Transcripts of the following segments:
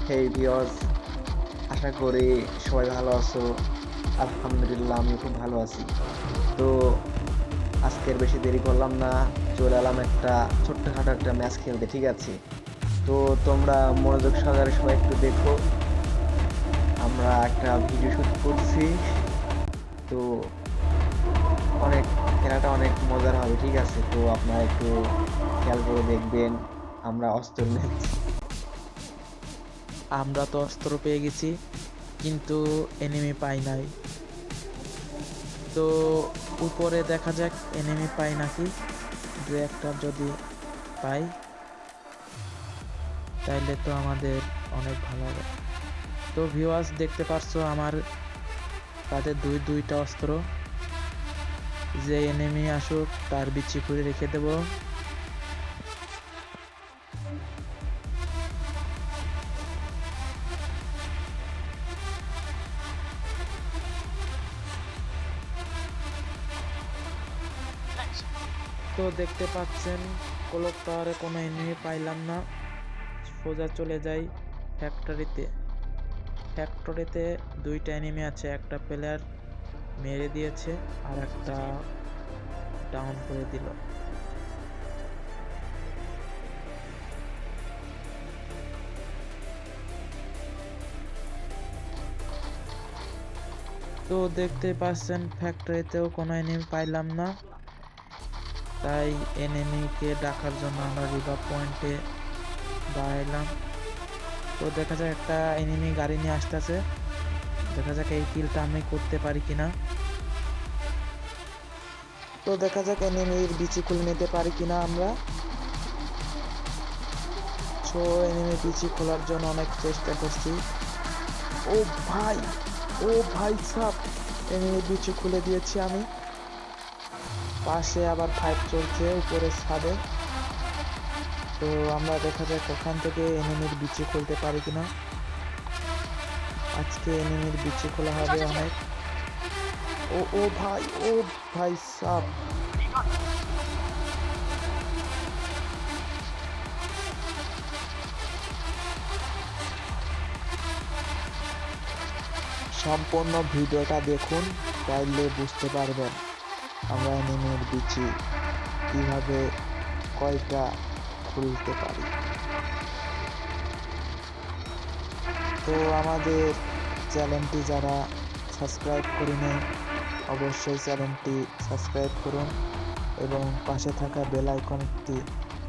হেই viewers, আশা করি সবাই ভালো আছো। আলহামদুলিল্লাহ আমি খুব ভালো আছি। তো আজকের বেশি দেরি করলাম না, চলে এলাম একটা ছোট্টখাটো একটা ম্যাচ খেলতে, ঠিক আছে? তো তোমরা মনোযোগ সহকারে সবাই একটু দেখো, আমরা একটা ভিডিও শুট করছি। তো অনেক খেলাটা অনেক মজার হবে, ঠিক আছে? তো আপনারা একটু খেয়াল করে দেখবেন, আমরা অস্ত্র নিচ্ছি। আমরা তো অস্ত্র পেয়ে গেছি, কিন্তু এনিমি পাই নাই। তো উপরে দেখা যাক এনিমি পাই নাকি। দু একটা যদি পাই তাইলে তো আমাদের অনেক ভালো হবে। তো ভিউয়ার্স, দেখতে পারছো আমার কাছে দুইটা অস্ত্র। যে এনিমি আসুক তার বিচি করে রেখে দেব। তো দেখতে পাচ্ছেন ক্লক টাওয়ারে কোনো এনিমি পাইলাম না। সোজা চলে যাই ফ্যাক্টরিতে। ফ্যাক্টরিতে দুইটা এনিমি আছে, একটা প্লেয়ার মেরে দিয়েছে আর একটা ডাউন করে দিল। তো দেখতে পাচ্ছেন ফ্যাক্টরিতেও কোনো এনিমি পাইলাম না, তাই এনিমিকে ডাকার জন্য আমরা রিভার পয়েন্টে দাঁড়াইলাম। তো দেখা যাক একটা এনিমি গাড়ি নিয়ে আসতেছে, দেখা যাক এই কিলটা আমি করতে পারি কিনা। তো দেখা যাক এনিমির বিচি খুলে নিতে পারি কিনা আমরা। সো এনিমি বিচি খোলার জন্য অনেক চেষ্টা করছি। ও ভাই, ও ভাই সাব, এনিমি বিচি খুলে দিয়েছি আমি। পাশে আবার ফাইট চলছে উপরের ছাদে। তো আমরা দেখা যাক ওখান থেকে এনিমির বিচি খুলতে পারি কিনা। আজকে এনিমির বিচি খোলা হবে অনেক। ও ভাই, ও ভাই সাব, সম্পূর্ণ ভিডিওটা দেখুন, তাইলে বুঝতে পারবেন আমরা এনিমির বিচি কিভাবে কয়টা খুলতে পারি। তো আমাদের চ্যানেলটি যারা সাবস্ক্রাইব করেনি অবশ্যই চ্যানেলটি সাবস্ক্রাইব করুন এবং পাশে থাকা বেল আইকনটি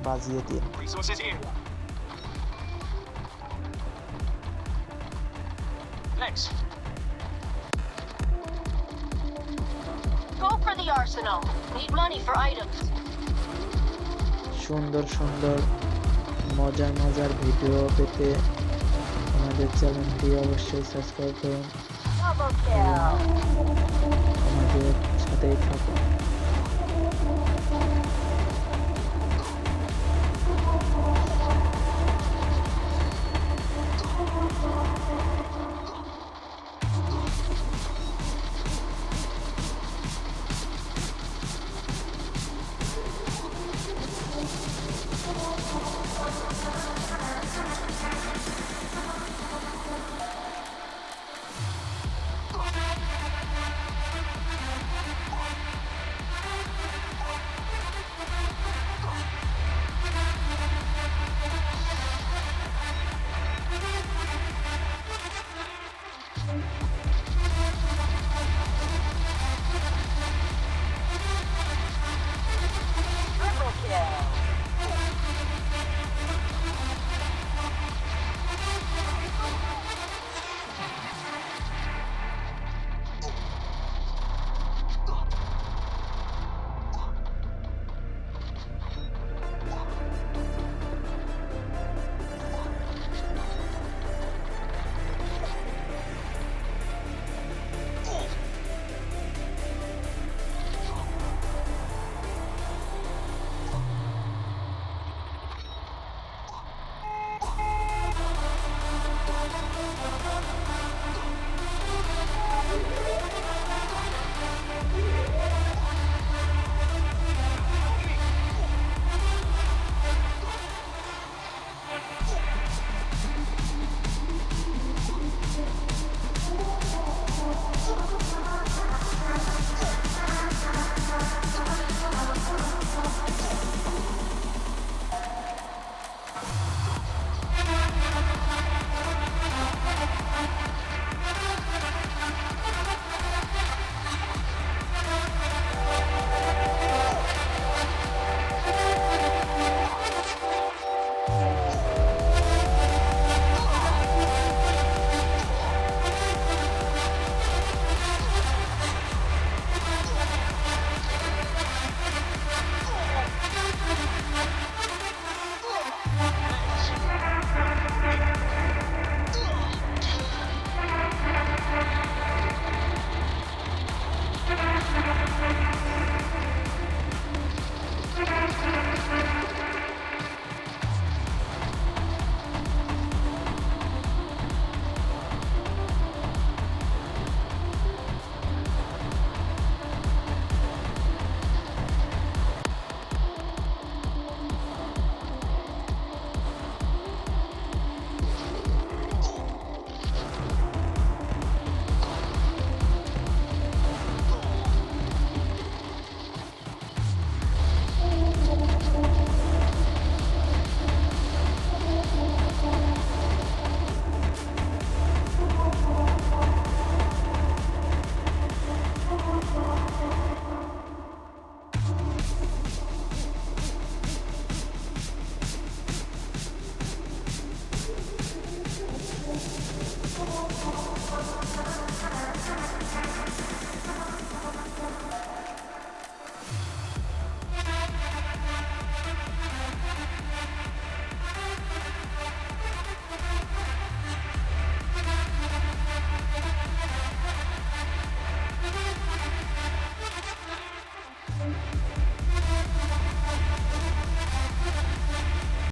বাজিয়ে দিন। সুন্দর সুন্দর মজার মজার ভিডিও পেতে আমাদের চ্যানেলটি অবশ্যই সাবস্ক্রাইব করুন এবং আমাদের সাথেই থাকুন।